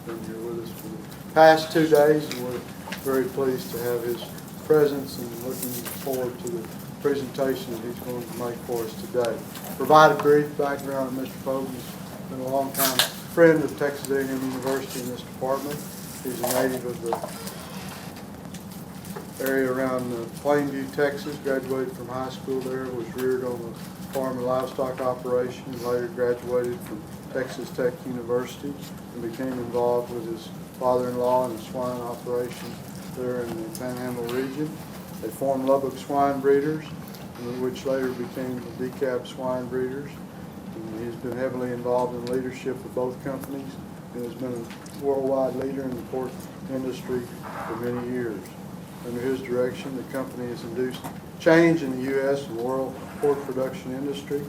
been here with us for the past 2 days, and we're very pleased to have his presence and looking forward to the presentation that he's going to make for us today. Provide a brief background of Mr. Poage. He's been a long-time friend of Texas A&M University in this department. He's a native of the area around Plainview, Texas. Graduated from high school there, was reared on a farm and livestock operation, and later graduated from Texas Tech University and became involved with his father-in-law in a swine operation there in the Panhandle region. They formed Lubbock Swine Breeders, which later became the DeKalb Swine Breeders. And he's been heavily involved in leadership of both companies and has been a worldwide leader in the pork industry for many years. Under his direction, the company has induced change in the U.S. and world pork production industry.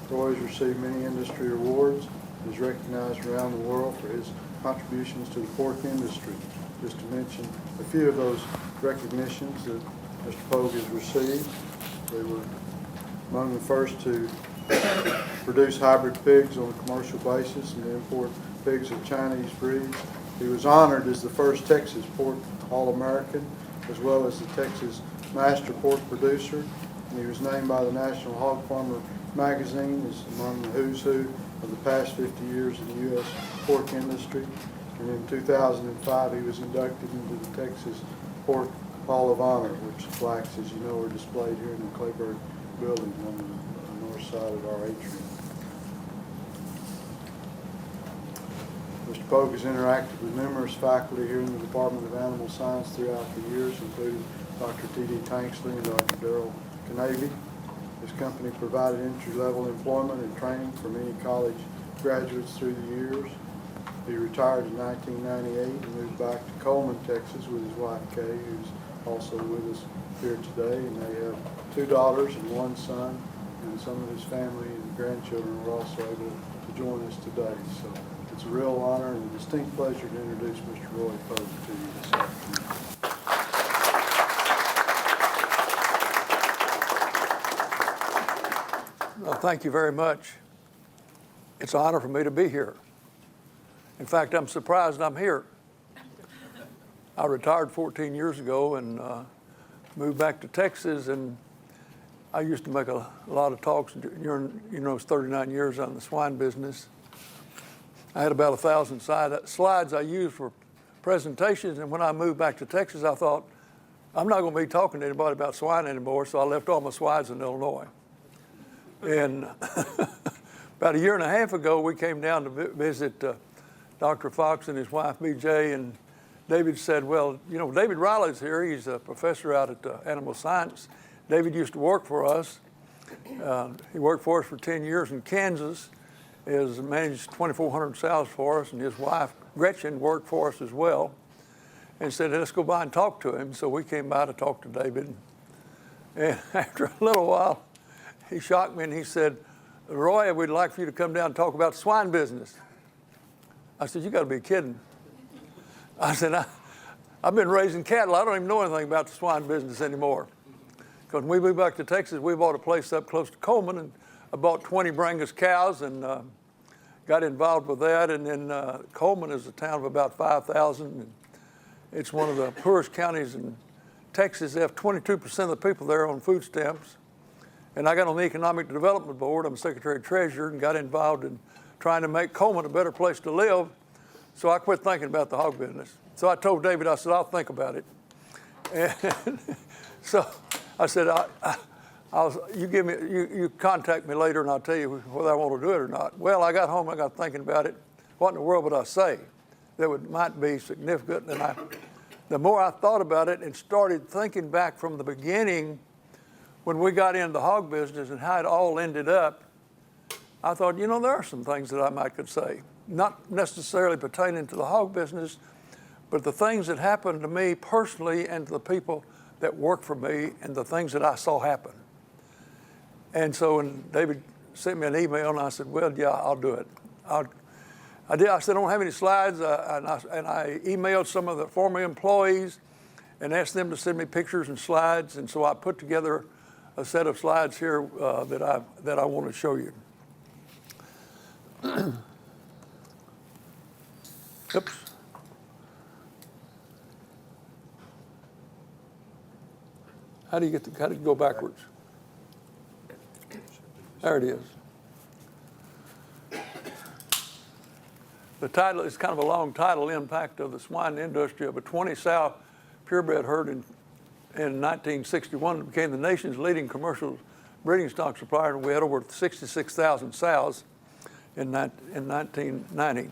Roy has received many industry awards and is recognized around the world for his contributions to the pork industry. Just to mention a few of those recognitions that Mr. Poage has received. They were among the first to produce hybrid pigs on a commercial basis and to import pigs of Chinese breeds. He was honored as the first Texas Pork All-American, as well as the Texas Master Pork Producer. And he was named by the National Hog Farmer magazine as among the who's who of the past 50 years in the U.S. pork industry. And in 2005, he was inducted into the Texas Pork Hall of Honor, which plaques, as you know, are displayed here in the Clayburgh building on the north side of our atrium. Mr. Poage has interacted with numerous faculty here in the Department of Animal Science throughout the years, including Dr. T.D. Tanksley and Dr. Darrell Canavy. His company provided entry-level employment and training for many college graduates through the years. He retired in 1998 and moved back to Coleman, Texas with his wife Kay, who's also with us here today. And they have 2 daughters and 1 son, and some of his family and grandchildren were also able to join us today. So it's a real honor and a distinct pleasure to introduce Mr. Roy Poage to you this afternoon. Well, thank you very much. It's an honor for me to be here. In fact, I'm surprised I'm here. I retired 14 years ago and moved back to Texas, and I used to make a lot of talks during, it's 39 years on the swine business. I had about 1,000 slides I used for presentations, and when I moved back to Texas, I thought, I'm not going to be talking to anybody about swine anymore, so I left all my slides in Illinois. And about 1.5 years ago, we came down to visit Dr. Fox and his wife, B.J., and David said, well, David Riley's here. He's a professor out at Animal Science. David used to work for us. He worked for us for 10 years in Kansas. He has managed 2,400 sows for us, and his wife, Gretchen, worked for us as well. And said, let's go by and talk to him. So we came by to talk to David. And after a little while, he shocked me and he said, Roy, we'd like for you to come down and talk about swine business. I said, you got to be kidding. I said, I've been raising cattle. I don't even know anything about the swine business anymore. Because when we moved back to Texas, we bought a place up close to Coleman, and I bought 20 Brangus cows and got involved with that. And then Coleman is a town of about 5,000. And it's one of the poorest counties in Texas. They have 22% of the people there on food stamps. And I got on the Economic Development Board. I'm Secretary Treasurer and got involved in trying to make Coleman a better place to live. So I quit thinking about the hog business. So I told David, I said, I'll think about it. And so I said, you contact me later and I'll tell you whether I want to do it or not. Well, I got home, I got thinking about it. What in the world would I say that might be significant? And the more I thought about it and started thinking back from the beginning when we got into the hog business and how it all ended up, I thought, there are some things that I could say, not necessarily pertaining to the hog business, but the things that happened to me personally and to the people that work for me and the things that I saw happen. And so when David sent me an email and I said, well, yeah, I'll do it. I did. I said, I don't have any slides. And I emailed some of the former employees and asked them to send me pictures and slides. And so I put together a set of slides here that I want to show you. Oops. How do you go backwards? There it is. The title is kind of a long title, Impact of the Swine Industry of a 20-sow purebred herd in 1961. It became the nation's leading commercial breeding stock supplier, and we had over 66,000 sows in 1990.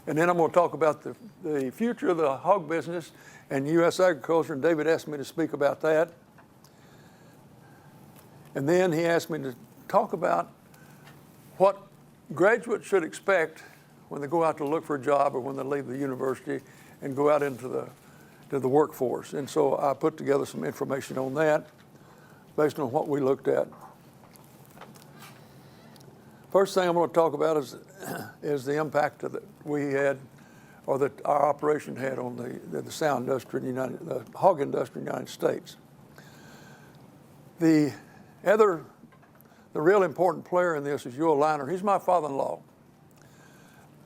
And then I'm going to talk about the future of the hog business and U.S. agriculture, and David asked me to speak about that. And then he asked me to talk about what graduates should expect when they go out to look for a job or when they leave the university and go out into the workforce. And so I put together some information on that based on what we looked at. First thing I'm going to talk about is the impact that we had, or that our operation had on the sow industry in the hog industry in the United States. The real important player in this is Yule Liner. He's my father-in-law.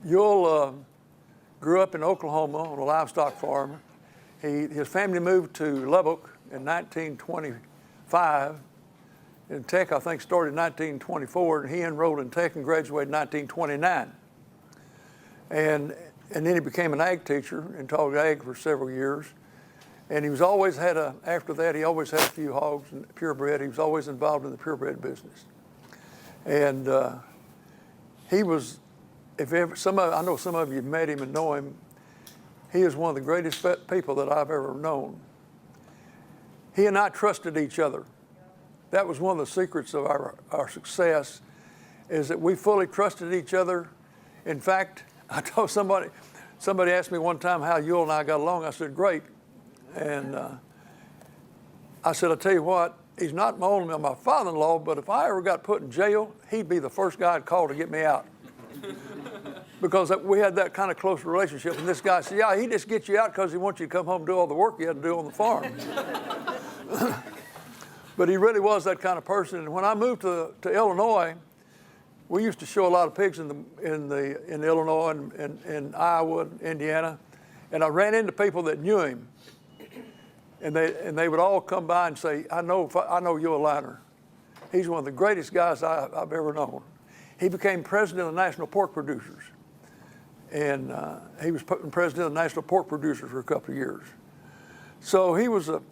Yule grew up in Oklahoma on a livestock farm. His family moved to Lubbock in 1925. And Tech, I think, started in 1924, and he enrolled in Tech and graduated in 1929. And then he became an ag teacher and taught ag for several years. And he was always after that, he always had a few hogs and purebred. He was always involved in the purebred business. And he was, I know some of you met him and know him, he is one of the greatest people that I've ever known. He and I trusted each other. That was one of the secrets of our success, is that we fully trusted each other. In fact, I told somebody asked me one time how Yule and I got along. I said, great. And I said, I'll tell you what, he's not only my father-in-law, but if I ever got put in jail, he'd be the first guy I'd call to get me out. Because we had that kind of close relationship. And this guy said, yeah, he just gets you out because he wants you to come home and do all the work you had to do on the farm. But he really was that kind of person. And when I moved to Illinois, we used to show a lot of pigs in Illinois and in Iowa, and Indiana. And I ran into people that knew him. And they would all come by and say, I know Yule Liner. He's one of the greatest guys I've ever known. He became president of the National Pork Producers. And he was president of the National Pork Producers for a couple of years. So he was a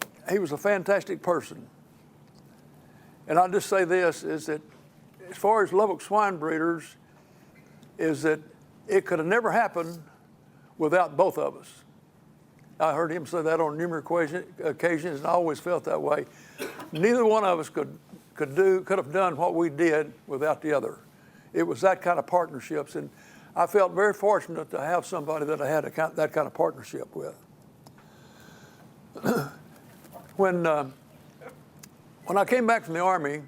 fantastic person. And I'll just say this, is that as far as Lubbock Swine Breeders, is that it could have never happened without both of us. I heard him say that on numerous occasions, and I always felt that way. Neither one of us could have done what we did without the other. It was that kind of partnerships, and I felt very fortunate to have somebody that I had that kind of partnership with. When I came back from the Army,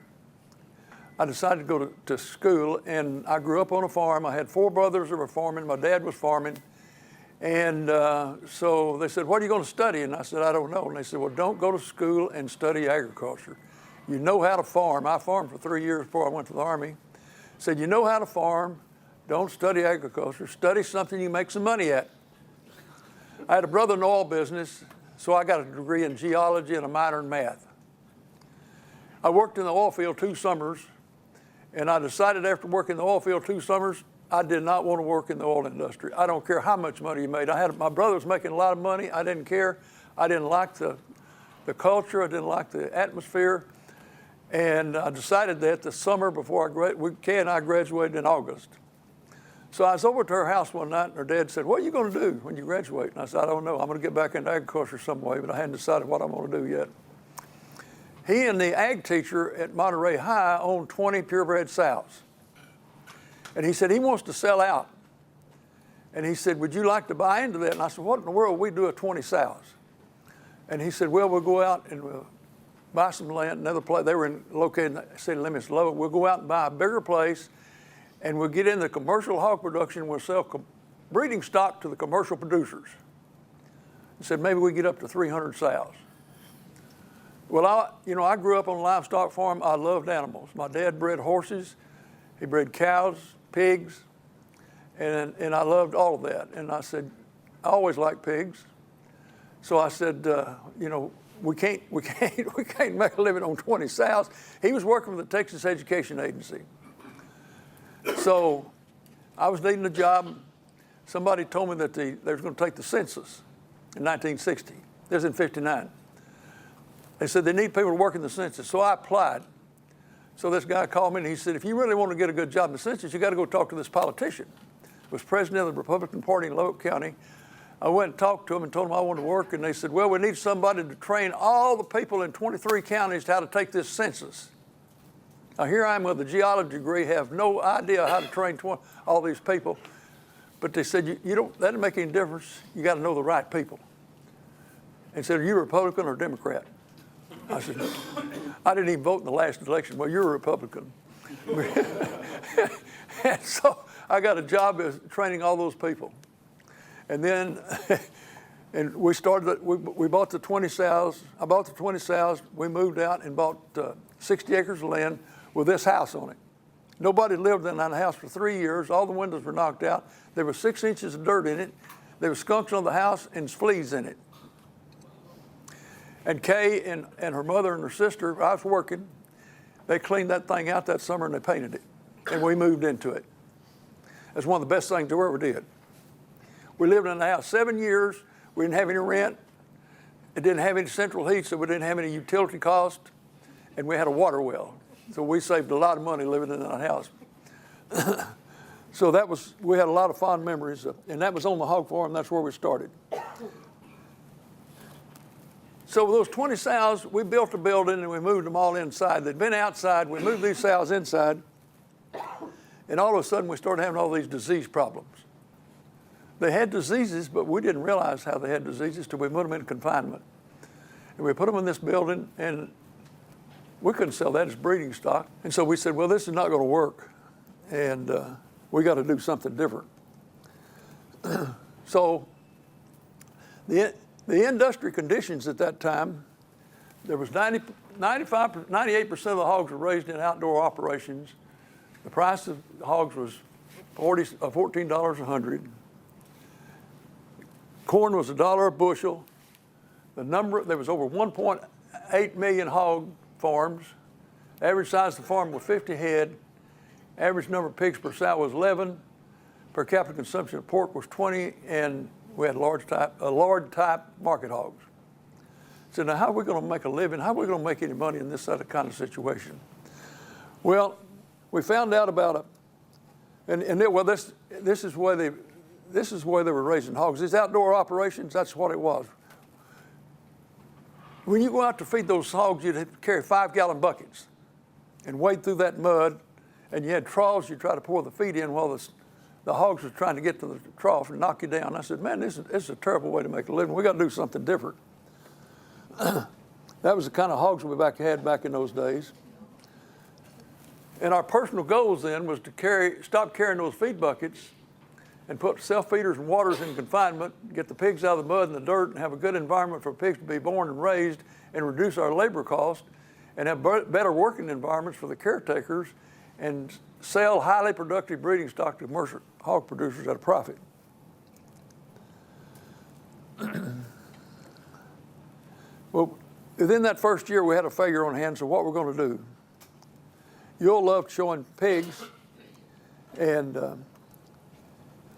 I decided to go to school, and I grew up on a farm. I had 4 brothers that were farming. My dad was farming. And so they said, what are you going to study? And I said, I don't know. And they said, well, don't go to school and study agriculture. You know how to farm. I farmed for 3 years before I went to the Army. Said, you know how to farm. Don't study agriculture. Study something you make some money at. I had a brother in the oil business, so I got a degree in geology and a minor in math. I worked in the oil field 2 summers, and I decided after working in the oil field 2 summers, I did not want to work in the oil industry. I don't care how much money you made. My brother was making a lot of money. I didn't care. I didn't like the culture. I didn't like the atmosphere. And I decided that the summer before Kay and I graduated in August. So I was over to her house one night, and her dad said, what are you going to do when you graduate? And I said, I don't know. I'm going to get back into agriculture some way, but I hadn't decided what I'm going to do yet. He and the ag teacher at Monterey High owned 20 purebred sows. And he said he wants to sell out. And he said, would you like to buy into that? And I said, what in the world we do with 20 sows? And he said, well, we'll go out and we'll buy some land, another place. They were located in the city limits of Lubbock. We'll go out and buy a bigger place, and we'll get into commercial hog production. We'll sell breeding stock to the commercial producers. He said, maybe we get up to 300 sows. Well, I grew up on a livestock farm. I loved animals. My dad bred horses. He bred cows, pigs, and I loved all of that. And I said, I always liked pigs. So I said, you know, we can't make a living on 20 sows. He was working for the Texas Education Agency. So I was needing a job. Somebody told me that they were going to take the census in 1960. This was in 59. They said they need people to work in the census. So I applied. So this guy called me and he said, if you really want to get a good job in the census, you got to go talk to this politician. He was president of the Republican Party in Lubbock County. I went and talked to him and told him I wanted to work, and they said, well, we need somebody to train all the people in 23 counties how to take this census. Now here I am with a geology degree, have no idea how to train all these people. But they said, you don't, that doesn't make any difference. You got to know the right people. And said, are you Republican or Democrat? I said, I didn't even vote in the last election. Well, you're a Republican. And so I got a job as training all those people. And then, and we started, we bought the 20 sows. I bought the 20 sows. We moved out and bought 60 acres of land with this house on it. Nobody lived in that house for 3 years. All the windows were knocked out. There was 6 inches of dirt in it. There were skunks on the house and fleas in it. And Kay and her mother and her sister, I was working, they cleaned that thing out that summer and they painted it. And we moved into it. That's one of the best things we ever did. We lived in the house 7 years. We didn't have any rent. It didn't have any central heat, so we didn't have any utility cost. And we had a water well. So we saved a lot of money living in that house. So that was, we had a lot of fond memories. And that was on the hog farm. That's where we started. So with those 20 sows, we built a building and we moved them all inside. They'd been outside. We moved these sows inside. And all of a sudden, we started having all these disease problems. They had diseases, but we didn't realize how they had diseases till we put them in confinement. And we put them in this building, and we couldn't sell that as breeding stock. And so we said, well, this is not going to work, and we got to do something different. So the industry conditions at that time, there was 98% of the hogs were raised in outdoor operations. The price of hogs was $14 a hundred. Corn was $1 a bushel. There was over 1.8 million hog farms. Average size of the farm was 50 head. Average number of pigs per sow was 11. Per capita consumption of pork was 20, and we had large type market hogs. So now how are we going to make a living? How are we going to make any money in this kind of situation? Well, we found out about this is where they were raising hogs. These outdoor operations, that's what it was. When you go out to feed those hogs, you'd have to carry 5-gallon buckets and wade through that mud, and you had troughs you try to pour the feed in while the hogs were trying to get to the trough and knock you down. I said, man, this is a terrible way to make a living. We got to do something different. That was the kind of hogs we had back in those days. And our personal goals then was to stop carrying those feed buckets and put self-feeders and waters in confinement, get the pigs out of the mud and the dirt, and have a good environment for pigs to be born and raised, and reduce our labor cost, and have better working environments for the caretakers, and sell highly productive breeding stock to commercial hog producers at a profit. Well, within that first year, we had a failure on hand, so what we're going to do? You'll love showing pigs, and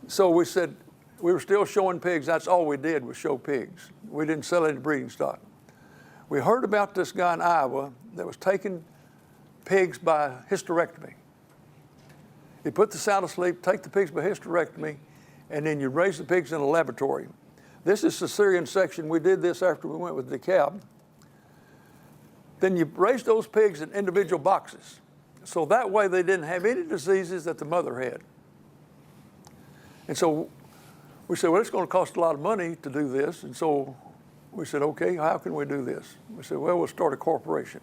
so we said we were still showing pigs. That's all we did was show pigs. We didn't sell any breeding stock. We heard about this guy in Iowa that was taking pigs by hysterectomy. He put the sow to sleep, take the pigs by hysterectomy, and then you raise the pigs in a laboratory. This is cesarean section. We did this after we went with DeKalb. Then you raise those pigs in individual boxes. So that way they didn't have any diseases that the mother had. And so we said, well, it's going to cost a lot of money to do this. And so we said, okay, how can we do this? We said, well, we'll start a corporation.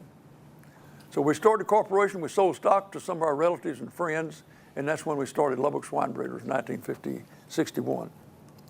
So we started a corporation. We sold stock to some of our relatives and friends. And that's when we started Lubbock Swine Breeders in 1961.